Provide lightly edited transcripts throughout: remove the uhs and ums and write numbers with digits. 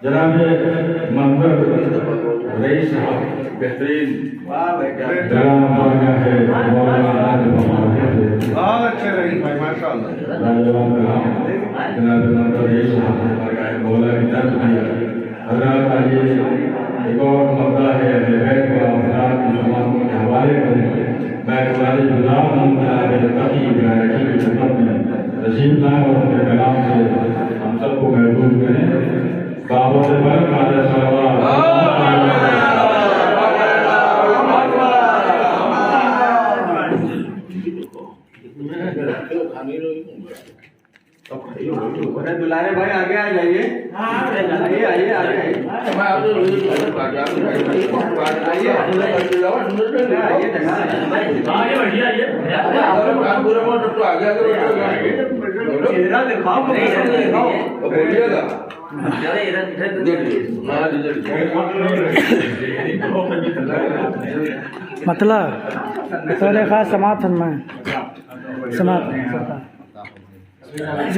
جناب منظر رئیس صاحب بہترین ڈرامہ ہے بہت اچھے رہی بھائی ماشاء اللہ. جناب منظر رئیس صاحب مولا کی طرف حضرات آئیے ایک اور مبدا ہے اہل بیت و افراد کی زمانوں کے حوالے کریں. میں تمہارے غلام ہوں جناب تقی ابراہیم کی خدمت میں تشریف لائیں اور اپنے کلام سے ہم سب کو محفوظ کریں. بابا سے بڑھ کر سوال دلارے بھائی آگے آ جائیے. آئیے آئیے آگے مطلب بطور خاص سماعت فرمائیں. سماعت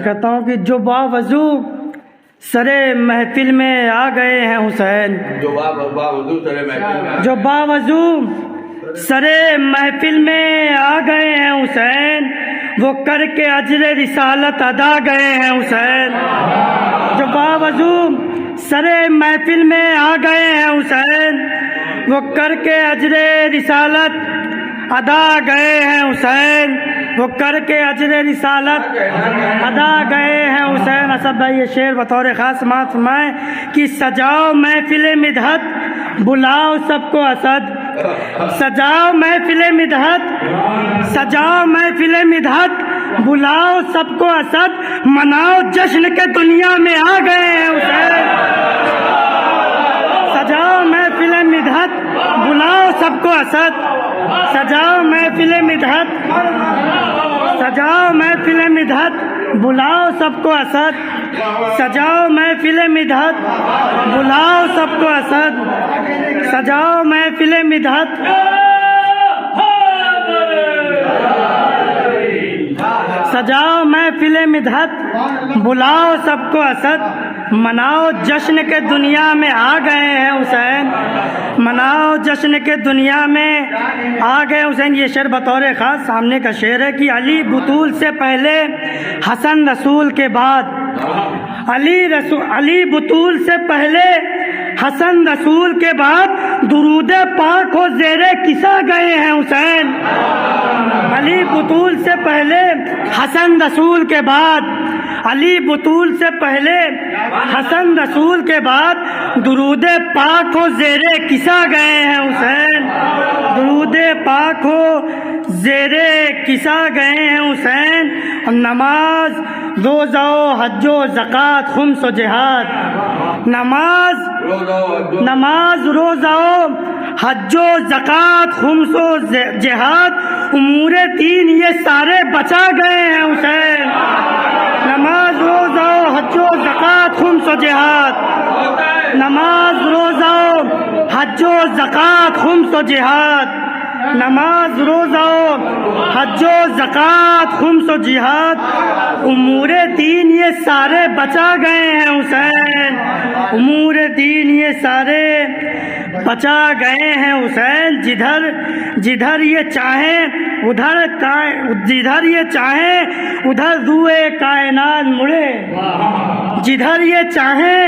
کہتا ہوں کہ جو باوضو سرے محفل میں آ گئے ہیں حسین، جو باوضو سرے محفل میں آ گئے ہیں حسین، وہ کر کے اجر رسالت ادا گئے ہیں حسین. جو باوضو سرے محفل میں آ گئے ہیں حسین، وہ کر کے اجر رسالت ادا گئے ہیں حسین، وہ کر کے اجر رسالت ادا گئے ہیں حسین. اسد بھائی یہ شعر بطور خاص سماعت فرمائیں کہ سجاؤ محفل مدحت بلاؤ سب کو اسد، سجاؤ محفل مدحت، سجاؤ محفل مدحت بلاؤ سب کو اسد، مناؤ جشن کے دنیا میں آ گئے ہیں حسین. سجاؤ محفل مدحت بلاؤ سب کو اسد، سجاؤ محفل مدحت، سجاؤ محفل مدحت بلاؤ سب کو اسد، سجاؤ محفل مدحت بلاؤ سب کو اسد، سجاؤ محفل مدحت، سجاؤ محفل مدحت بلاؤ سب کو اسد، مناؤ جشن کے دنیا میں آ گئے ہیں حسین، مناؤ جشن کے دنیا میں آ گئے حسین. یہ شعر بطور خاص سامنے کا شعر ہے کہ علی بطول سے پہلے حسن رسول کے بعد، علی بطول سے پہلے حسن رسول کے بعد درود پاک و زیر کسا گئے ہیں حسین. علی بطول سے پہلے حسن رسول کے بعد، علی بطول سے پہلے حسن رسول کے بعد درود پاک و زیر کسا گئے ہیں حسین، درود پاک و زیر کسا گئے ہیں حسین. نماز روزہ و حج و زکوٰۃ خمس و جہاد، نماز روزہ و حج و زکوٰۃ خمس و جہاد، امور دین یہ سارے بچا گئے ہیں حسین. نماز روزہ و حج و زکوٰۃ خمس و جہاد، نماز روزہ و حج و زکوٰۃ خمس و جہاد، نماز روزہ و حج و زکوٰۃ خمس و جہاد، امور دین یہ سارے بچا گئے ہیں حسین، امور دین یہ سارے بچا گئے ہیں حسین. جدھر یہ چاہیں ادھر روئے کائنات مڑے، جدھر یہ چاہیں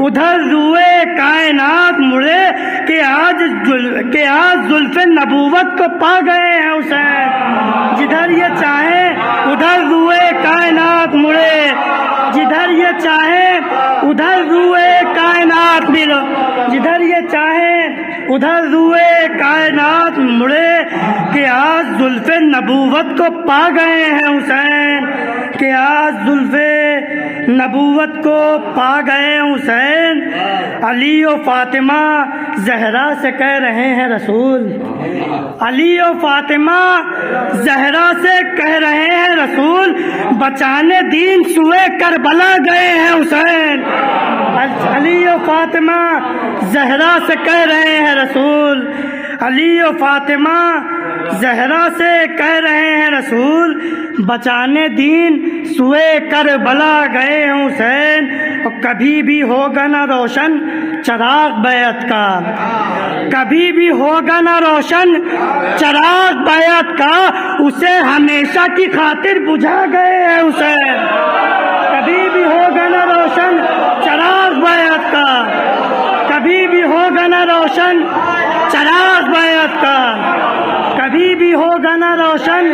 ادھر روئے کائنات مڑے، کہ آج زلف نبوت کو پا گئے ہیں حسین. جدھر یہ چاہیں ادھر روئے کائنات مڑے، جدھر یہ چاہیں ادھر روئے کائنات ملو، جدھر یہ چاہیں ادھر روئے کائنات مڑے، کہ آج زلف نبوت کو پا گئے ہیں حسین، کہ آج زلف نبوت کو پا گئے حسین. علی و فاطمہ زہرا سے کہہ رہے ہیں رسول، علی و فاطمہ زہرا سے کہہ رہے ہیں رسول، بچانے دین سوئے کربلا گئے ہیں حسین. علی و فاطمہ زہرا سے کہہ رہے ہیں رسول، علی و فاطمہ زہرا سے کہہ رہے ہیں رسول، بچانے دین سوئے کربلا گئے ہیں حسین، اور کبھی بھی ہوگا نہ روشن چراغ بیعت کا، کبھی بھی ہوگا نہ روشن چراغ بیعت کا، اسے ہمیشہ کی خاطر بجھا گئے ہیں حسین، کبھی بھی ہوگا نہ روشن چراغ بیعت کا، کبھی بھی ہوگا نہ روشن چراغ بیعت کا، کبھی بھی ہوگا نہ روشن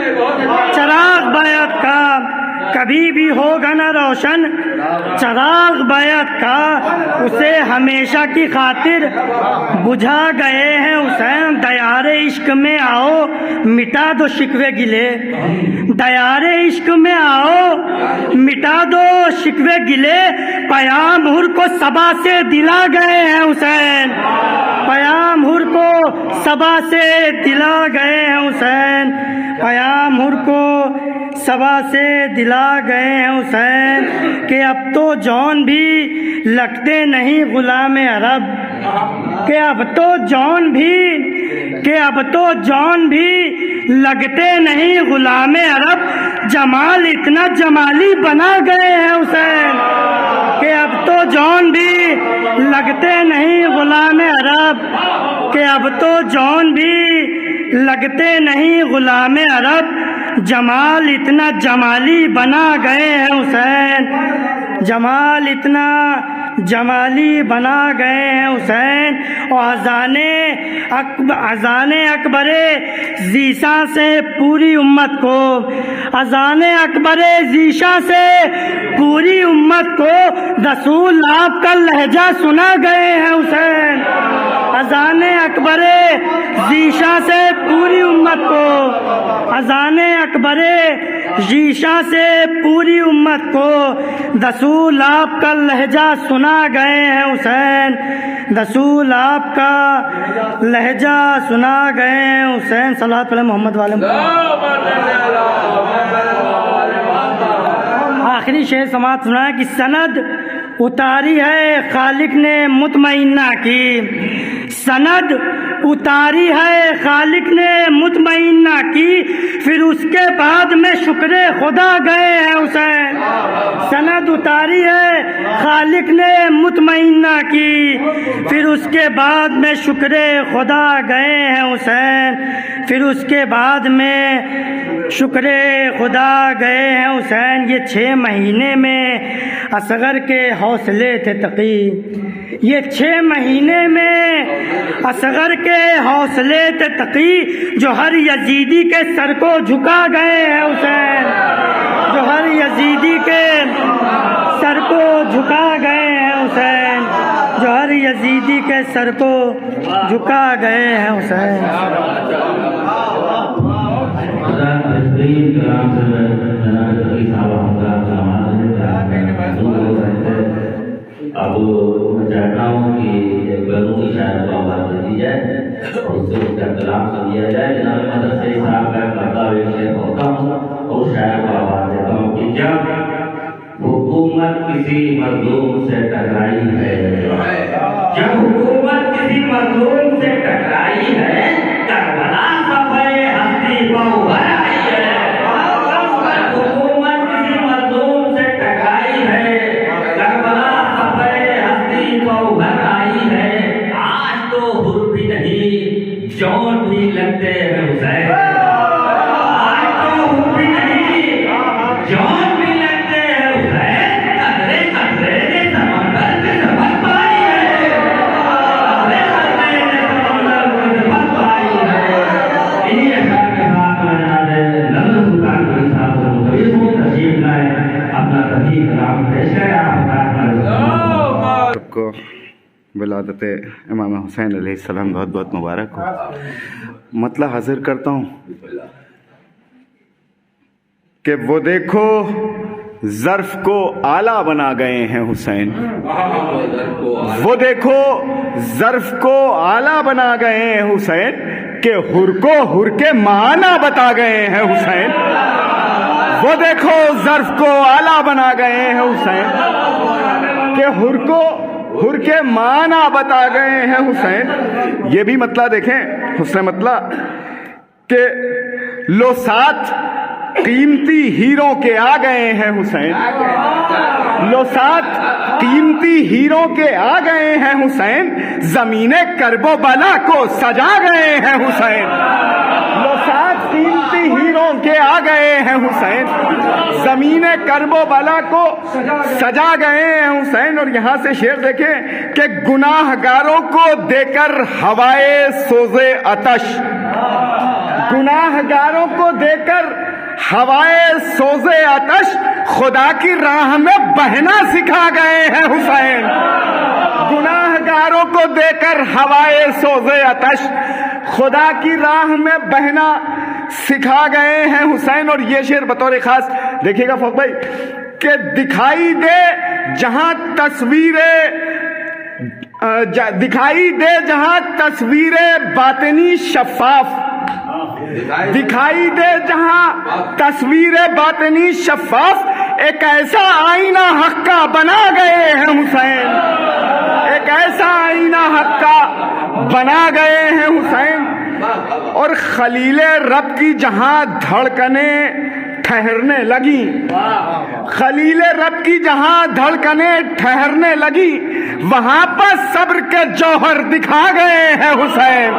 چراغ بیعت کا، کبھی بھی ہوگا نہ روشن چراغ بیعت کا، اسے ہمیشہ کی خاطر بجھا گئے ہیں حسین۔ دیار عشق میں آؤ مٹا دو شکوے گلے، دیار عشق میں آؤ مٹا دو شکوے گلے، پیام ہر کو صبا سے دلا گئے ہیں حسین، پیام ہر کو صبا سے دلا گئے ہیں حسین، پیام ہر کو صبا سے دلا گئے ہیں حسین، کہ اب تو جون بھی لگتے نہیں غلام عرب، کہ اب تو جون بھی لگتے نہیں غلام عرب، جمال اتنا جمالی بنا گئے ہیں حسین، کہ اب تو جون بھی لگتے نہیں غلام عرب، کہ اب تو جون بھی لگتے نہیں غلام عرب، جمال اتنا جمالی بنا گئے ہیں حسین، جمال اتنا جمالی بنا گئے ہیں حسین، اور اذان اکبر ذیشاں سے پوری امت کو، اذان اکبر ذیشاں سے پوری امت کو رسول آپ کا لہجہ سنا گئے ہیں حسین، اذان اکبر ذیشاں سے پوری امت کو، اذان اکبر ذیشاں سے پوری امت کو رسول آپ کا لہجہ سنا گئے ہیں حسین، رسول آپ کا لہجہ سنا گئے ہیں حسین۔ صلوات علی محمد والے آخری شعر سماعت سنا ہے کہ سند اتاری ہے خالق نے مطمئنہ کی، سند اتاری ہے خالق نے مطمئنہ کی، پھر اس کے بعد میں شکر خدا گئے ہیں حسین، سند اتاری ہے خالق نے مطمئنہ کی، پھر اس کے بعد میں شکر خدا گئے ہیں حسین، پھر اس کے بعد میں شکر خدا گئے ہیں حسین۔ یہ 6 مہینے میں اصغر کے حوصلے تھے تقی، یہ 6 مہینے میں اصغر کے حوصلے تھے تقی، جو ہر یزیدی کے سر کو جھکا گئے ہیں حسین، جو ہر یزیدی کے سر کو جھکا گئے ہیں حسین، جو ہر یزیدی کے سر کو جھکا گئے ہیں حسین۔ اب میں چاہتا ہوں کہ ایک بنوں شاعر کو آواز دے دی جائے اور اس سے اس کا کلام سن لیا جائے۔ جناب مدرسے صاحب کا کرتا ہوئے شعر ہوتا ہوں اور اس شاعر کو آواز دیتا ہوں کہ جب حکومت کسی مظلوم سے ٹکرائی ہے، جب حکومت کسی مظلوم سے ٹکرائی ہے، کربلا صفحہ ہستی کو ابھر آئی ہے، حکومت کسی مظلوم سے ٹکرائی ہے، کربلا صفحہ ہستی کو ابھر آئی ہے، آج تو حر بھی نہیں جون بھی لگتے ہیں حسین، آج تو حر بھی نہیں جون بھی لگتے ہیں حسین، قطرے قطرے نے سمندر میں سبق پائی ہے، قطرے قطرے نے سمندر میں سبق پائی ہے۔ انہی اشعار کے ساتھ میں جناب نظر سلطان کوئی صاحب کو متوجہ ہوں، تشریف لائے، اپنا تحقیق کلام پیش کریں۔ آپ کو ولادت امام حسین علیہ السلام بہت بہت مبارک ہو۔ مطلع حاضر کرتا ہوں کہ وہ دیکھو ظرف کو آلہ بنا گئے ہیں حسین، وہ دیکھو ظرف کو آلہ بنا گئے ہیں حسین، کہ حر کو حر کے معنی بتا گئے ہیں حسین، وہ دیکھو ظرف کو آلہ بنا گئے ہیں حسین، کہ حر کو حر کے معنی بتا گئے ہیں حسین۔ یہ بھی مطلب دیکھیں حسن مطلع کہ لو 7 قیمتی ہیروں کے آ گئے ہیں حسین، لو 7 قیمتی ہیروں کے آ گئے ہیں حسین، زمین کرب و بلا کو سجا گئے ہیں حسین، لو 7 قیمتی ہیروں کے آ گئے ہیں حسین، زمین کرب و بلا کو سجا گئے ہیں حسین۔ اور یہاں سے شعر دیکھیں کہ گناہ گاروں کو دے کر ہوائے سوز آتش، گناہ گاروں کو دے کر ہوائے سوز آتش خدا کی راہ میں بہنا سکھا گئے ہیں حسین، گناہ گاروں کو دے کر ہوائے سوز آتش خدا کی راہ میں بہنا سکھا گئے ہیں حسین۔ اور یہ شعر بطور خاص دیکھیے گا فوق بھائی کہ دکھائی دے جہاں دکھائی دے جہاں تصویر باطنی شفاف، دکھائی دے جہاں تصویر باطنی شفاف، ایک ایسا آئینہ حق کا بنا گئے ہیں حسین، ایک ایسا آئینہ حق کا بنا گئے ہیں حسین۔ اور خلیل رب کی جہاں دھڑکنیں ٹھہرنے لگی، خلیل رب کی جہاں دھڑکنیں ٹھہرنے لگی، وہاں پر صبر کے جوہر دکھا گئے ہیں حسین،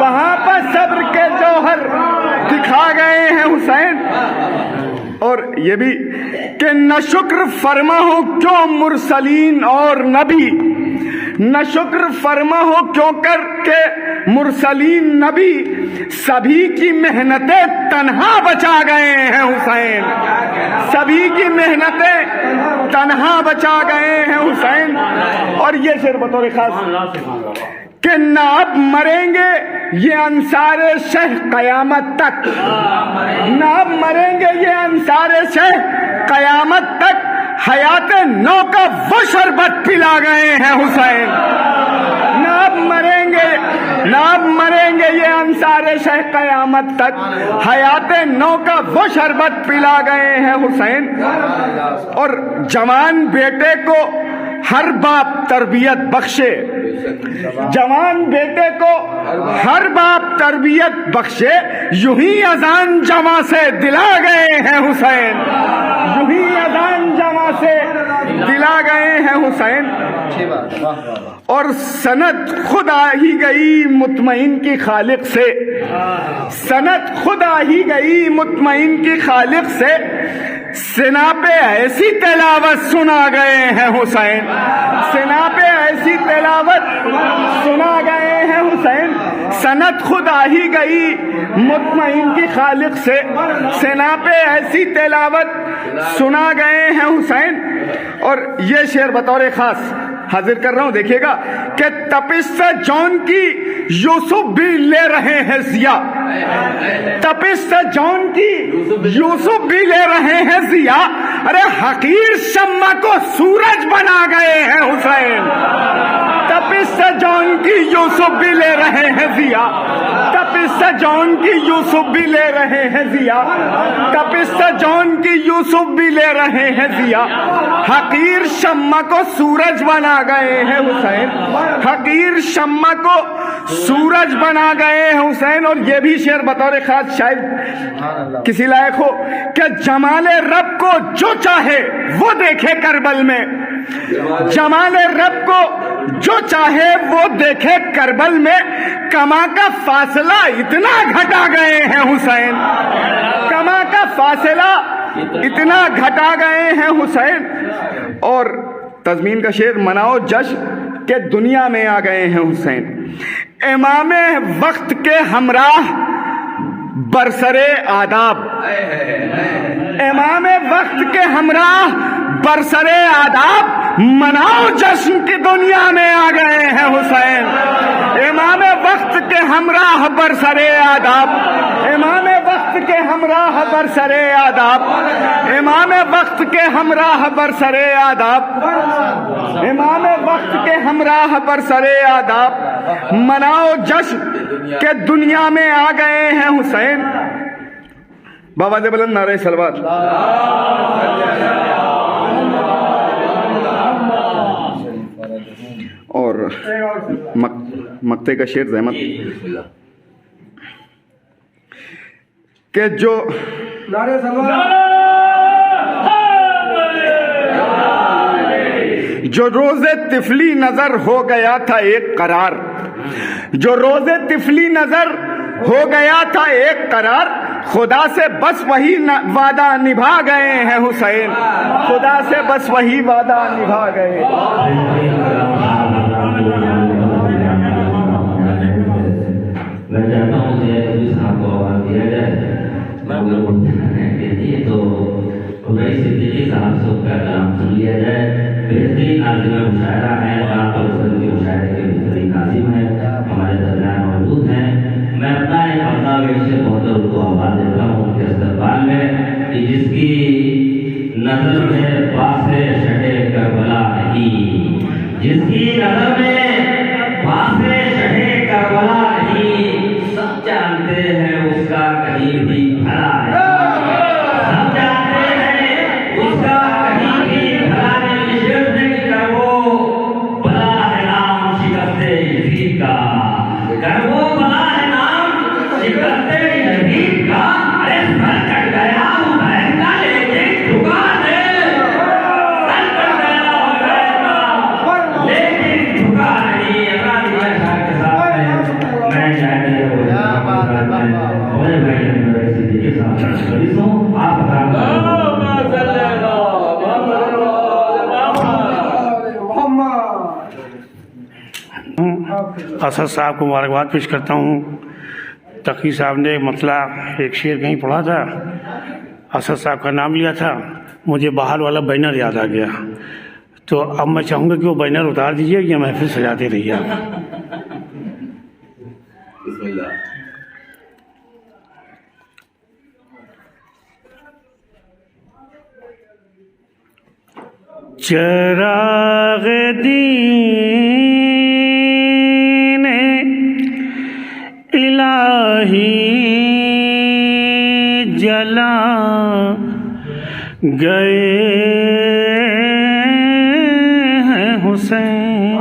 وہاں پر صبر کے جوہر دکھا گئے ہیں حسین۔ اور یہ بھی کہ نہ شکر فرما ہو کیوں مرسلین اور نبی، نہ شکر فرما ہو کیوں کر کے مرسلین نبی، سبھی کی محنتیں تنہا بچا گئے ہیں حسین، سبھی کی محنتیں تنہا بچا گئے ہیں حسین۔ اور یہ شعر بطور خاص کہ نہ اب مریں گے یہ انصار شہ قیامت تک، نہ اب مریں گے یہ انصار شہ قیامت تک، حیات نو کا وہ شربت پلا گئے ہیں حسین، نہ اب مریں گے، نہ اب مریں گے یہ انصار شہ قیامت تک، حیات نو کا وہ شربت پلا گئے ہیں حسین۔ اور جوان بیٹے کو ہر باپ تربیت بخشے، جوان بیٹے کو ہر باپ تربیت بخشے، یوں ہی اذان جواں سے دلا گئے ہیں حسین، یوں ہی اذان جواں سے دلا گئے ہیں حسین۔ اور سند خود آ ہی گئی مطمئن کی خالق سے، سند خود آ ہی گئی مطمئن کی خالق سے، سنا پہ ایسی تلاوت سنا گئے ہیں حسین، سنا پہ ایسی تلاوت سنا گئے ہیں حسین، سند خود آ ہی گئی مطمئن کی خالق سے، سنا پہ ایسی تلاوت سنا گئے ہیں حسین۔ اور یہ شعر بطور خاص حاضر کر رہا ہوں، دیکھیے گا کہ تپش سے جون کی یوسف بھی لے رہے ہیں ضیا، تپش سے جون کی یوسف بھی لے رہے ہیں ضیا، ارے حقیر شمع کو سورج بنا گئے ہیں حسین، تپش سے جون کی یوسف بھی لے رہے ہیں ضیا، تپش سے جون کی یوسف بھی لے رہے ہیں ضیا، تپش سے جون کی یوسف بھی لے رہے ہیں ضیا، حقیر شمع کو سورج بنا گئے ہیں حسین، حقیر شمع کو سورج بنا گئے ہیں حسین۔ اور یہ بھی شعر بطور خاص شاید کسی لائق ہو کہ جمال رب کو جو چاہے وہ دیکھے کربل میں، جمال رب کو جو چاہے وہ دیکھے کربل میں، کما کا فاصلہ اتنا گھٹا گئے ہیں حسین، کما کا فاصلہ اتنا گھٹا گئے ہیں حسین۔ اور تضمین کا شعر مناؤ جشن کہ دنیا میں آ گئے ہیں حسین، امام وقت کے ہمراہ برسرے آداب، امام وقت کے ہمراہ برسرے آداب، مناؤ جشن کی دنیا میں آ گئے ہیں حسین، امام وقت کے ہمراہ برسرے آداب، امام وقت کے ہمراہ برسرے آداب، امام وقت کے ہمراہ برسرے آداب، امام وقت کے ہمراہ برسرے آداب، مناؤ جشن کہ دنیا میں آ گئے ہیں حسین۔ بآواز بلند نعرہ صلوات۔ اور مقطع کا شعر زحمت جی بسم اللہ. کہ جو روز طفلی نظر ہو گیا تھا ایک قرار، جو روز طفلی نظر ہو گیا تھا ایک قرار، خدا سے بس وہی وعدہ نبھا گئے ہیں حسین، خدا سے بس وہی وعدہ نبھا گئے. میں چاہتا ہوں کہ صاحب کو آواز دیا جائے. تو خدائی صدیقی صاحب سے کا کلام سن لیا جائے. بہترین ناظم مشاعرہ ہے، آپ اور کے مشاعرے کے بہترین ناظم ہیں، ہمارے درمیان موجود ہیں. میں اپنا ایک اپنا ویسے بہت ان کو آواز دیتا ہوں ان کے استقبال میں کہ جس کی نظر میں باس شہے کربلا نہیں، جس کی نظر میں باس شہے کربلا نہیں، سب جانتے ہیں اس کا کہیں بھی بھلا نہیں، سب جانتے ہیں اس کا کہیں بھی بھلا نہیں. شرط نہیں کر وہ بلا ہے نام شکست یزید کا، کر وہ بلا ہے نام شکست یزید کا. ارے سر کٹ گیا ہوں بہتا لیکن جھکا دے، سر کٹ گیا ہوں بہتا لیکن جھکا نہیں. اگر میں شاہ کے ساتھ میں شاید بڑے بھائی میرے صدیقی صاحب مریض ہوں. آپ بتا اسد صاحب کو مبارکباد پیش کرتا ہوں. تقی صاحب نے مطلع ایک شعر کہیں پڑھا تھا، اسد صاحب کا نام لیا تھا، مجھے بہار والا بینر یاد آ گیا. تو اب میں چاہوں گا کہ وہ بینر اتار دیجیے، یہ محفل سجاتے رہیے آپ. بسم اللہ. چراغ دین الہی جلا گئے ہیں حسین،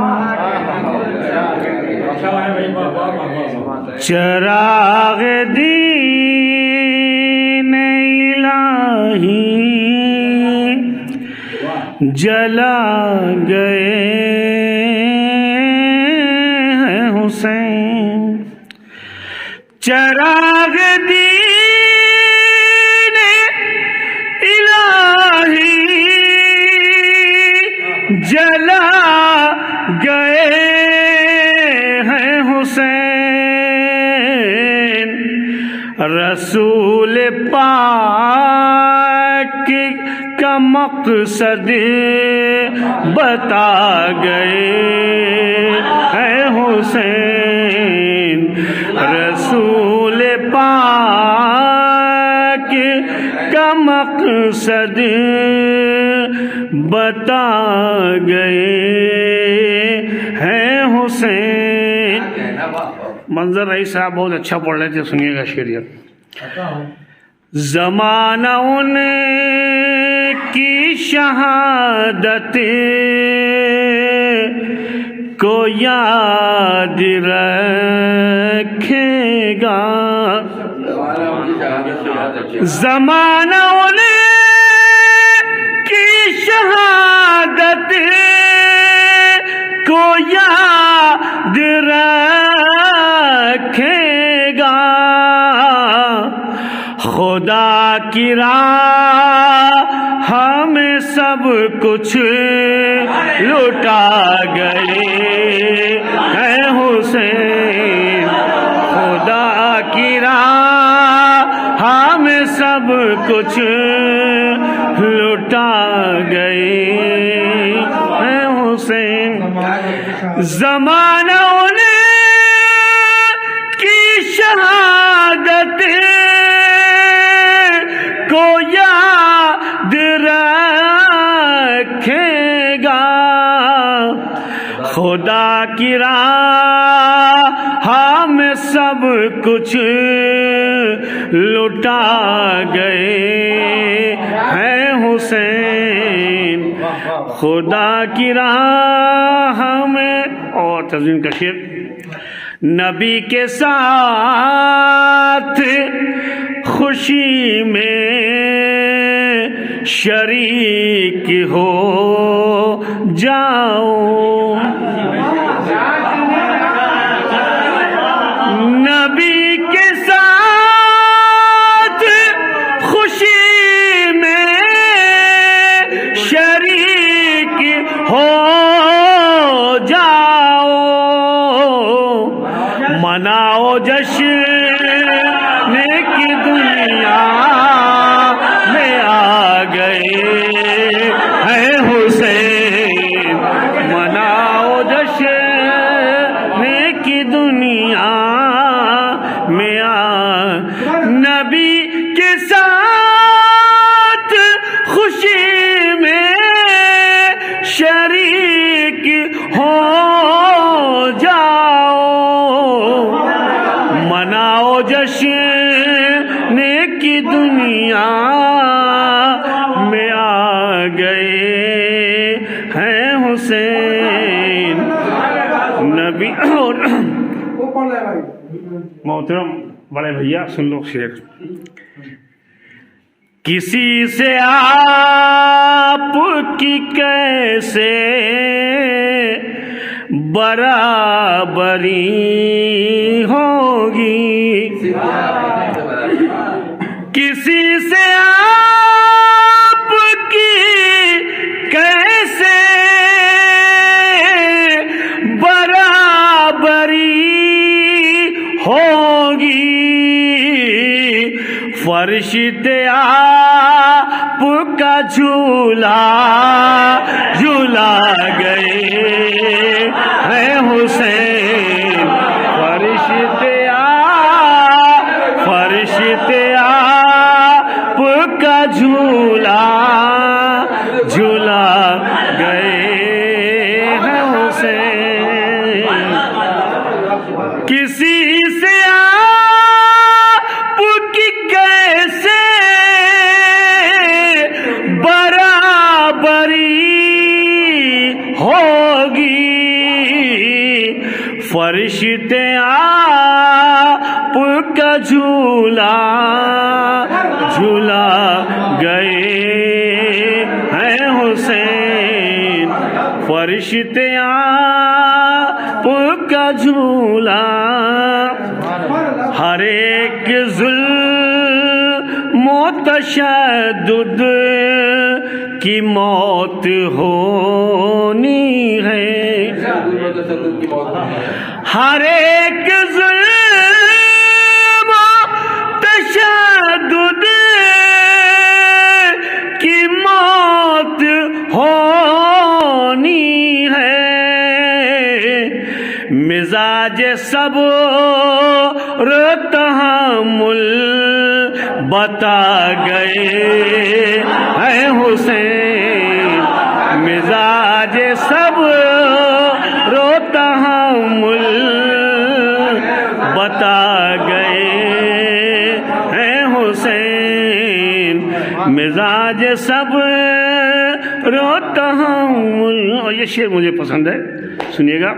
چراغ دین الہی جلا گئے ہیں حسین، چراغ دین الہی جلا گئے ہیں حسین، رسول پاک کا مقصد بتا گئے ہیں حسین، رسول پاک کا مقصد بتا گئے ہیں حسین. منظر رئیس صاحب بہت اچھا پڑھ رہے تھے، سنیے گا شعر. زمانہ ان کی شہادت کو یاد رکھے گا، زمانہ ان کی شہادت کو یاد رکھے گا، خدا کی راہ ہمیں سب کچھ لوٹا گئے ہیں حسین، خدا کی راہ ہمیں سب کچھ لوٹا گئے ہیں حسین، زمانہ ان کی شہادت کو یاد رکھے گا، خدا کی راہ ہمیں سب کچھ لوٹا گئے ہیں حسین، خدا کی راہ ہمیں. اور تزئین کا شعر. نبی کے ساتھ خوشی میں شریک ہو جاؤ، نبی کے ساتھ خوشی میں شریک ہو جاؤ، مناؤ جشن کی دنیا میں آ گئے ہیں حسین، مناؤ جشن کی دنیا میں آ، نبی کے ساتھ خوشی میں شریک ہو جاؤ، مناؤ جشن کی دنیا میں آ گئے ہیں حسین، نبی اور محترم بڑے بھیا سن لو شعر، کسی سے آپ کی کیسے برابری ہوگی، کسی سے آپ کی کیسے برابری ہوگی، فرشت آپ کا جھولا جھولا گئے ہیں حسین، فرشت آپ کا جھولا جھولا گئے ہیں حسین، کسی سے آپ کی کیسے برابری ہوگی، فرشت آپ کا جھولا جھولا گئے ہیں حسین، فرشت آپ کا جھولا، ہر ایک ظلم و تشدد کی موت ہونی ہے، ہر ایک ظلم و تشدد کی موت ہونی ہے، مزاج صبر تحمل بتا گئے ہیں حسین، مزاج صبر تحمل بتا گئے ہیں حسین، مزاج صبر تحمل۔ اور یہ شعر مجھے پسند ہے، سنیے گا،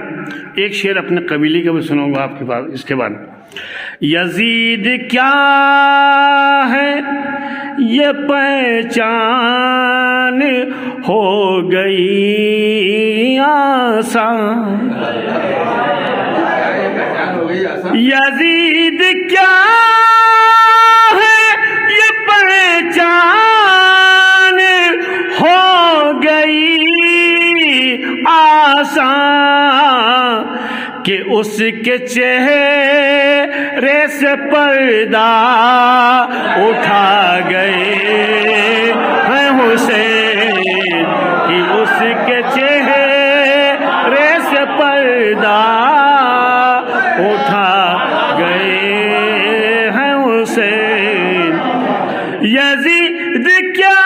ایک شعر اپنے قبیلے کا بھی سناؤں گا آپ کے پاس اس کے بعد۔ یزید کیا ہے یہ پہچان ہو گئی آسان، یزید کیا ہے یہ پہچان ہو گئی آسان، کہ اس کے چہرے سے پردہ اٹھا گئے ہیں حسین، کہ اس کے چہرے سے پردہ اٹھا گئے ہیں حسین، یزید کیا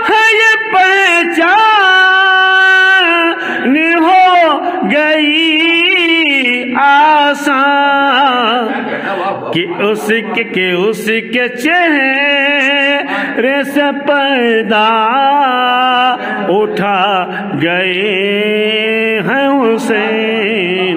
ہے یہ پہچان ہو گئی آسان، کہ اس کے چہرے سے پردہ اٹھا گئے ہیں حسین۔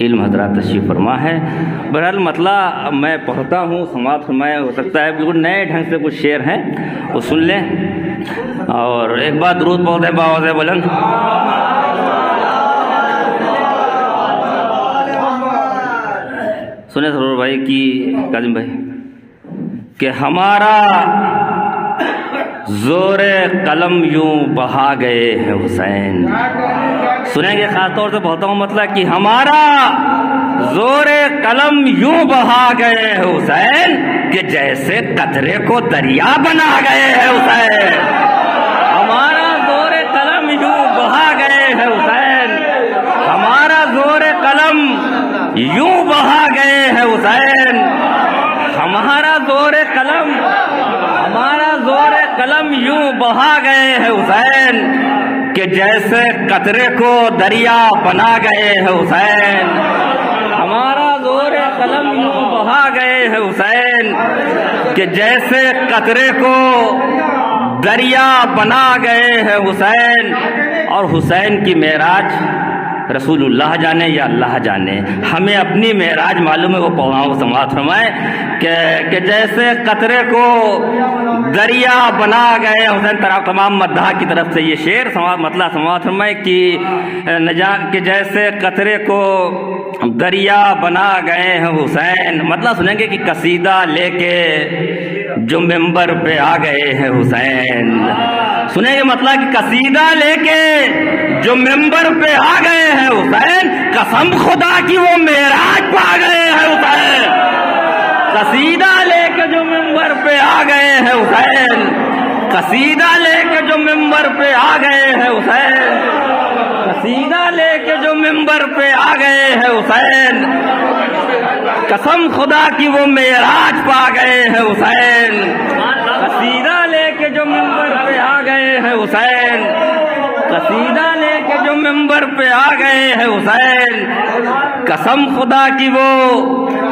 علم حضرات تشریف فرما ہے. بہرحال مطلب میں پڑھتا ہوں، سماعت فرمائے. ہو سکتا ہے بالکل نئے ڈھنگ سے کچھ شعر ہیں وہ سن لیں، اور ایک بار درود پڑھ دیں باوزِ بلند. سنیں سرور بھائی کی کاظم بھائی کہ ہمارا زور قلم یوں بہا گئے ہیں حسین. سنیں گے خاص طور سے بہتا ہوں مطلب کہ ہمارا زور قلم یوں بہا گئے ہیں حسین کہ جیسے قطرے کو دریا بنا گئے ہیں حسین. ہمارا زور قلم یوں بہا گئے ہیں حسین، ہمارا زور قلم یوں بہا گئے ہیں حسین. ہمارا زور قلم، ہمارا زور قلم یوں بہا گئے ہیں حسین کہ جیسے قطرے کو دریا بنا گئے ہیں حسین. ہمارا زور قلم یوں بہا گئے ہیں حسین کہ جیسے قطرے کو دریا بنا گئے ہیں حسین. اور حسین کی معراج رسول اللہ جانے یا اللہ جانے، ہمیں اپنی معراج معلوم ہے. وہ پڑھاؤں سماعت فرمائے کہ جیسے قطرے کو دریا بنا گئے حسین. تمام مداح کی طرف سے یہ شعر مطلب سماعت فرمائے کہ جیسے قطرے کو دریا بنا گئے ہیں حسین. مطلب سنیں گے کہ قصیدہ لے کے جو ممبر پہ آ گئے ہیں حسین. سنیں گے مطلب کہ قصیدہ لے کے جو ممبر پہ آ گئے ہیں حسین، قسم خدا کی وہ معراج پہ آ گئے ہیں حسین. قصیدہ لے کے جو ممبر پہ آ گئے ہیں حسین، قصیدہ لے کے جو ممبر پہ آ گئے ہیں حسین، قصیدہ لے کے جو ممبر پہ آ گئے ہیں حسین. قسم خدا کی وہ معراج پا گئے ہیں حسین. قصیدہ لے کے جو ممبر پہ آ گئے ہیں حسین، قصیدہ لے کے جو ممبر پہ آ گئے ہیں حسین. قسم خدا کی وہ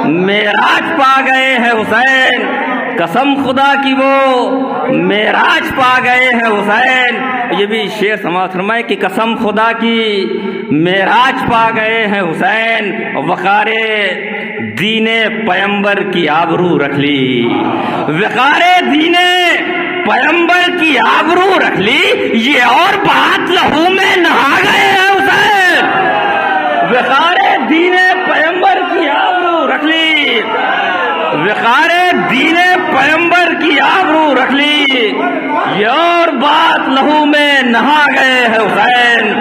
معراج پا گئے ہیں حسین. قسم خدا کی وہ معراج پا گئے ہیں حسین. یہ بھی شعر سماعت فرمائے کہ قسم خدا کی معراج پا گئے ہیں حسین. وقار دین پیمبر کی آبرو رکھ لی، وقار دین پیمبر کی آبرو رکھ لی، یہ اور بات لہو میں نہا گئے ہیں حسین. وقار دین پیمبر کی آبرو رکھ لی، وقار دین پیمبر کی آبرو رکھ لی، یہ اور بات لہو میں نہا گئے ہیں حسین.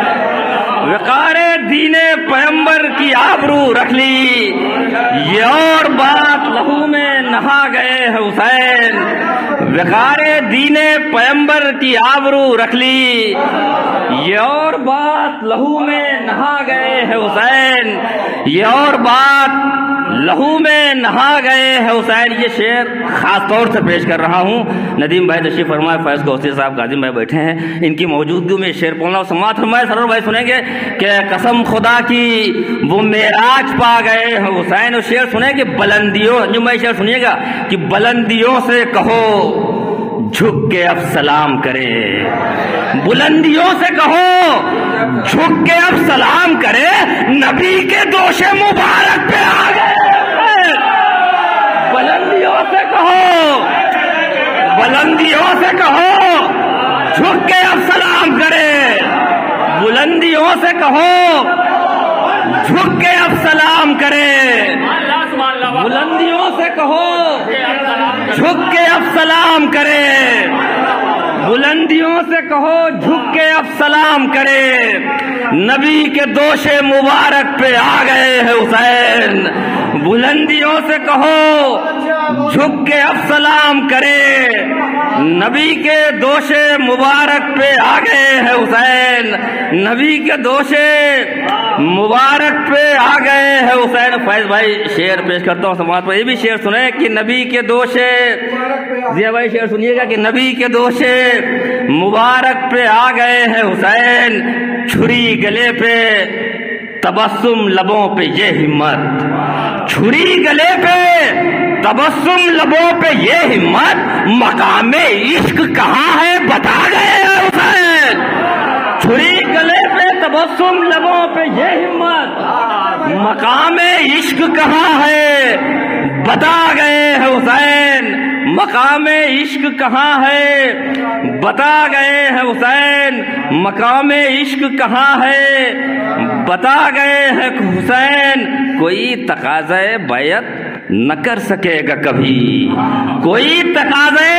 وقار دین پیمبر کی آبرو رکھ لی، یہ اور بات لہو میں نہا گئے ہیں حسین. وقار دین پیمبر کی آبرو رکھ لی، یہ اور بات لہو میں نہا گئے ہیں حسین. یہ اور بات لہو میں نہا گئے ہیں حسین. یہ شعر خاص طور سے پیش کر رہا ہوں. ندیم بھائی تشریف فرمائے، فیض کوثر صاحب کاظم بھائی بیٹھے ہیں، ان کی موجودگی میں شعر بولنا. سماعت فرمائے سرور بھائی سنیں گے کہ قسم خدا کی وہ معراج پا گئے ہیں حسین. اور شعر سنیں کہ بلندیوں، جو میں شعر سنیے گا کہ بلندیوں سے کہو جھک کے اب سلام کرے، بلندیوں سے کہو جھک کے اب سلام کرے، نبی کے دوش مبارک پہ آ گئے. بلندیوں سے کہو، بلندیوں سے کہو جھک کے اب سلام کرے، بلندیوں سے کہو جھک کے اب سلام کرے، بلندیوں سے کہو جھک کے اب سلام کرے، بلندیوں سے کہو جھک کے اب سلام کرے. نبی کے دوش مبارک پہ آ گئے ہیں حسین. بلندیوں سے کہو جھک کے اب سلام کرے، نبی کے دوش مبارک پہ آ گئے ہیں حسین. نبی کے دوش مبارک پہ آ گئے ہیں حسین. فیض بھائی شعر پیش کرتا ہوں سماعت پر. یہ بھی شعر سنیں کہ نبی کے دوش، ضیاء بھائی شعر سنیے گا کہ نبی کے دوش مبارک پہ آ گئے ہیں حسین. چھری گلے پہ تبسم لبوں پہ یہ ہمت، چھری گلے پہ تبسم لبوں پہ یہ ہمت، مقام عشق کہاں ہے بتا گئے ہیں حسین. چھری گلے پہ تبسم لبوں پہ یہ ہمت، مقام عشق کہاں ہے بتا گئے ہیں حسین، مقام عشق کہاں ہے بتا گئے ہیں حسین، مقام عشق کہاں ہے بتا گئے ہیں حسین، کوئی تقاضے بیعت نہ کر سکے گا کبھی، کوئی تقاضے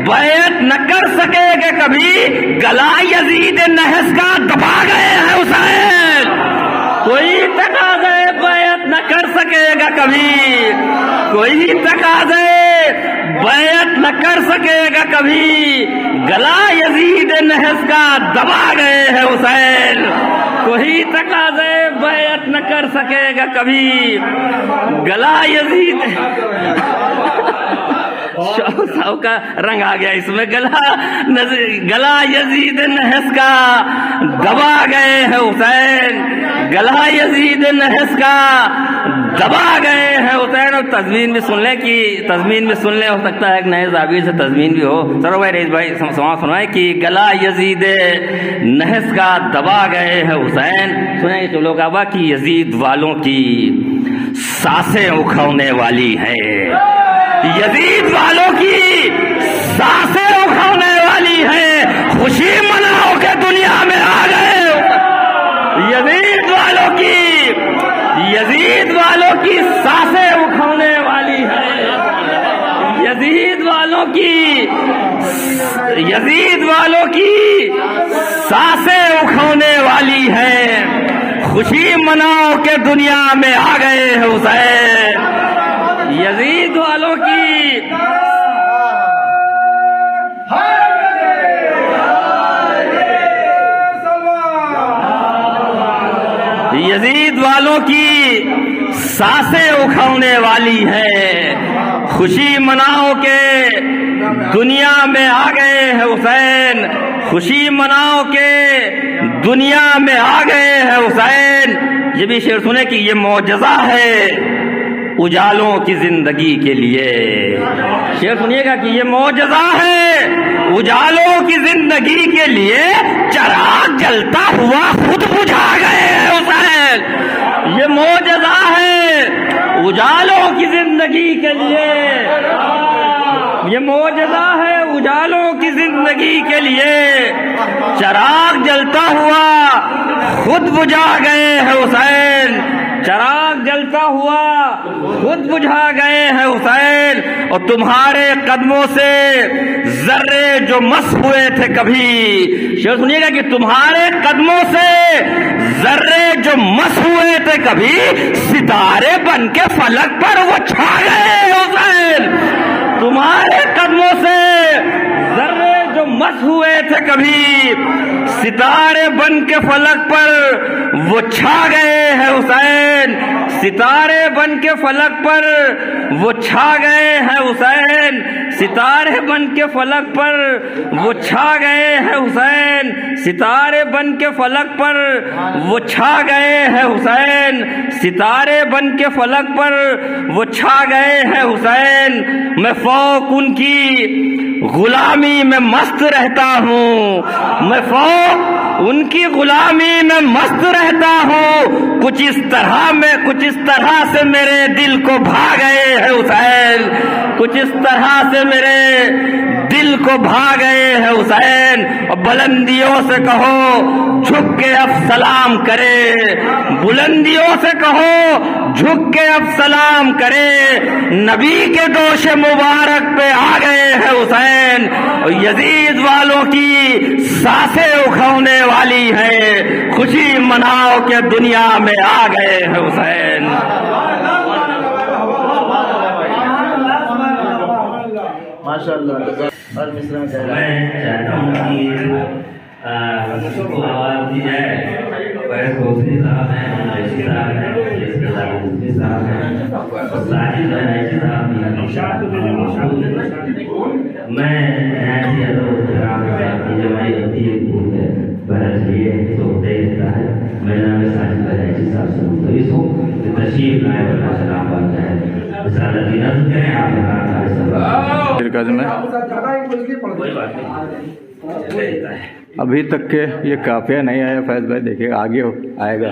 بیعت نہ کر سکے گا کبھی، گلا یزید نحس کا دبا گئے ہیں حسین، کوئی تقاضے بیعت نہ کر سکے گا کبھی، کوئی تقاضے بیعت نہ کر سکے گا کبھی، گلا یزید نحس کا دبا گئے ہیں حسین، کوئی تقاضے بیعت نہ کر سکے گا کبھی، گلا یزید صاحب کا رنگ آ گیا اس میں، گلا یزید نحس کا دبا گئے ہیں حسین، گلا یزید نحس کا دبا گئے ہیں حسین۔ اور تضمین بھی سن لیں کہ تضمین بھی سن لیں، ہو سکتا ہے ایک نئے زاویے سے تضمین بھی ہو۔ سرو بھائی رئیس بھائی سنائے کہ گلا یزید نحس کا دبا گئے ہیں حسین، سنیں کہ لوگ آبا کہ یزید والوں کی سانسیں اکھڑنے والی ہیں، یزید والوں کی سانسیں اکھڑنے والی ہیں، خوشی مناؤ کہ دنیا میں آ گئے یزید والوں کی سانسیں اکھڑنے والی ہیں، یزید والوں کی سانسیں اکھڑنے والی ہیں، خوشی مناؤ کہ دنیا میں آ گئے حسین، یزید والوں کی یزید والوں کی سانسیں اکھڑنے والی ہے، خوشی مناؤ کہ دنیا میں آ گئے ہیں حسین، خوشی مناؤ کہ دنیا میں آ گئے ہیں حسین۔ یہ بھی شعر سنے کہ یہ معجزہ ہے اجالوں کی زندگی کے لیے، شعر سنیے گا کہ یہ معجزہ ہے اجالوں کی زندگی کے لیے، چراغ جلتا ہوا خود بجھا گئے ہیں حسین، یہ معجزہ ہے اجالوں کی زندگی کے لیے، یہ معجزہ ہے اجالوں کی زندگی کے لیے، چراغ جلتا ہوا خود بجھا گئے ہیں حسین، چراغ جلتا ہوا خود بجھا گئے ہیں حسین، اور تمہارے قدموں سے ذرے جو مس ہوئے تھے کبھی، شعر سنیے گا کہ تمہارے قدموں سے ذرے جو مس ہوئے تھے کبھی، ستارے بن کے فلک پر وہ چھا گئے حسین، تمہارے قدموں سے ذرے جو مس ہوئے تھے کبھی، ستارے بن کے فلک پر وہ چھا گئے ہیں حسین، ستارے بن کے فلک پر وہ چھا گئے ہیں حسین، ستارے بن کے فلک پر وہ چھا گئے ہیں حسین، ستارے بن کے فلک پر وہ چھا گئے ہیں حسین، ستارے بن کے فلک پر وہ چھا گئے ہیں حسین، میں فوق ان کی غلامی میں مست رہتا ہوں، میں فوق ان کی غلامی میں مست رہتا ہوں، کچھ اس طرح سے میرے دل کو بھا گئے ہیں حسین، کچھ اس طرح سے میرے دل کو بھا گئے ہیں حسین، اور بلندیوں سے کہو جھک کے اب سلام کرے، بلندیوں سے کہو جھک کے اب سلام کرے، نبی کے دوش مبارک پہ آ گئے ہیں حسین، اور یزید والوں کی سانسیں اکھڑنے والی ہے، خوشی مناؤ کہ دنیا میں آ گئے ہیں حسین۔ میں چاہتا ہوں کہ کو آواز دی جائے، کوسری صاحب ہیں، ریشی صاحب ہیں، ریشی صاحب ہیں، ساجد ریشی صاحب ہیں، میں جمعی ہوتی ہے بہت یہ تو ہوتے رہتا ہے، میں نام ساجد ریشی صاحب سے ملتوس ہوں، تشریف لائے اور سلام بات ہے، رسالت نظر کریں آپ ابھی تک کے یہ کافیہ نہیں آیا فیض بھائی، دیکھیے آگے آئے گا۔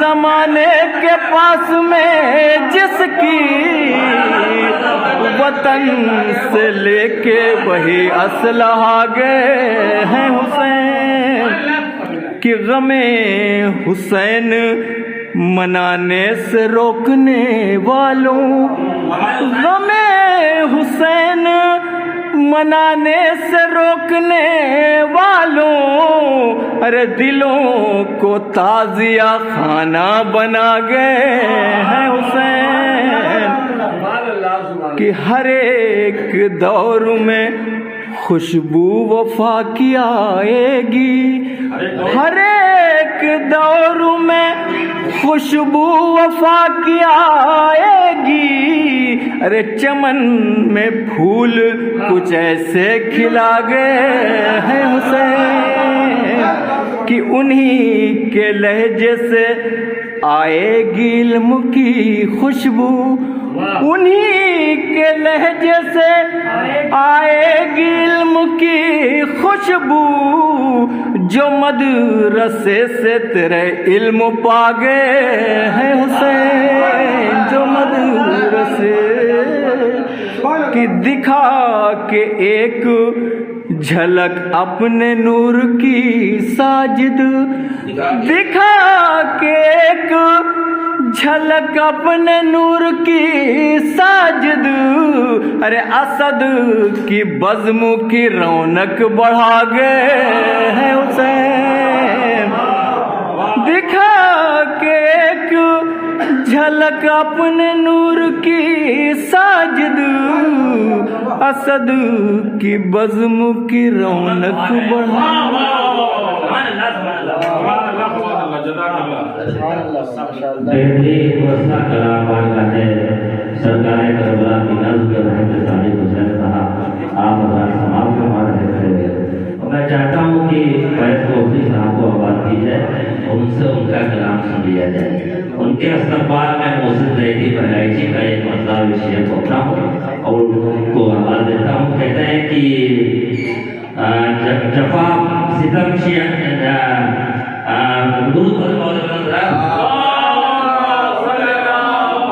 زمانے کے پاس میں جس کی وطن سے لے کے وہی اسلحہ گئے ہیں حسین کہ غم حسین منانے سے روکنے والوں، غم حسین منانے سے روکنے والوں، ارے دلوں کو تعزیہ خانہ بنا گئے ہیں حسین کہ ہر ایک دور میں خوشبو وفا کی آئے گی، ہر ایک دور میں خوشبو وفا کی آئے گی، ارے چمن میں پھول کچھ ایسے کھلا گئے ہیں حسین کہ انہی کے لہجے سے آئے گی علم کی خوشبو، انہی کے لہجے سے آئے گی علم کی خوشبو، جو مدرسے سے تیرے علم پا گئے ہیں حسین، جو مدرسے کی دکھا کے ایک جھلک اپنے نور کی ساجد، دکھا کے ایک جھلک اپنے نور کی ساجد، ارے اسد کی بزم کی رونق بڑھا گئے ہیں حسین، دکھا کے ایک جھلک اپنے نور کی ساجد، اسد کی بزم کی رونق بڑھا۔ بہترین وسطی کلام والا ہے سرکار کربلا کی نظم کے رہتے ساری حسین صاحب آپ ہزار سماج میں ہمارے رہے اور میں چاہتا ہوں کہ فیض توفیق صاحب کو آواز دی جائے اور ان سے ان کا کلام سن لیا جائے۔ ان کے استقبال میں محسن زیدی بہرائچی کا ایک مطلب شعر پڑھتا ہوں اور ان کو آواز دیتا ہوں۔ کہتے ہیں کہ جفا ستم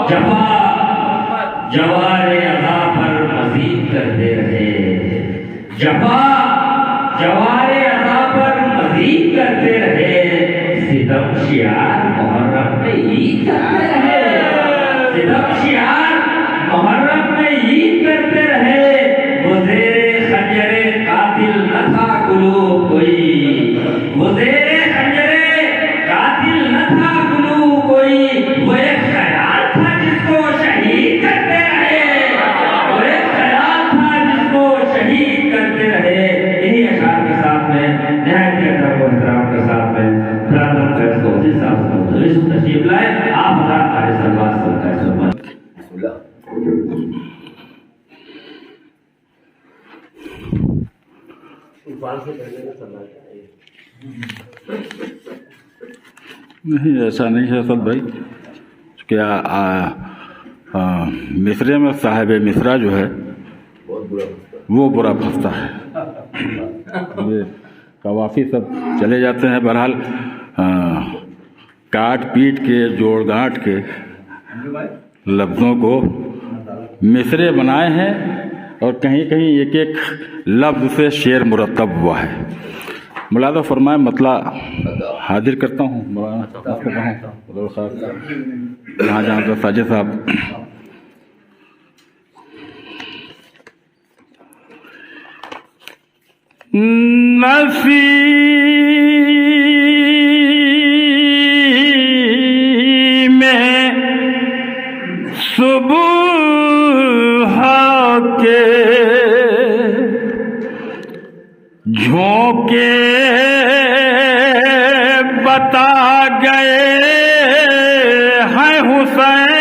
جفا جوار عزا پر مزید کرتے رہے، جفا جوار عزا پر مزید کرتے رہے، ستم شیار محرم میں عید کرتے رہے، ستم شیار محرم میں عید کرتے رہے، وہ زیر خنجر قاتل نہ تھا قلوب کوئی، وہ زیر خنجر قاتل نہ تھا قلوب کوئی، وہ ایک خیال تھا جس کو شہید کرتے رہے، وہ ایک خیال تھا جس کو شہید کرتے رہے۔ انہی اشعار کے ساتھ میں نہایت ادب و احترام کے ساتھ میں برادر فیض توفیق صاحب کو مدرس تشریف لائے، آپ حضرات ہمارے سربراہ سرکار سربراہ۔ نہیں ایسا نہیں ہے اسد بھائی، کیا مصرے میں صاحب مصرا جو ہے وہ برا پھنستا ہے، یہ قوافی سب چلے جاتے ہیں، بہرحال کاٹ پیٹ کے جوڑ گانٹ کے لفظوں کو مصرے بنائے ہیں اور کہیں کہیں ایک ایک لفظ سے شعر مرتب ہوا ہے۔ ملاحظہ فرمائے مطلع حاضر کرتا ہوں جہاں جہاں پر ساجد صاحب۔ میں صبح کے جھونکے بتا گئے ہیں حسین،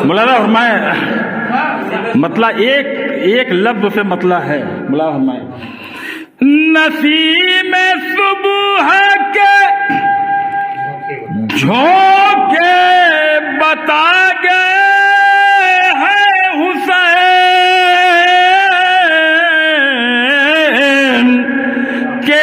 مولانا فرمائے مطلع ایک لفظ سے مطلع ہے، مولانا فرمائے نسیم صبح کے جھونکے بتا گئے ہیں حسین کہ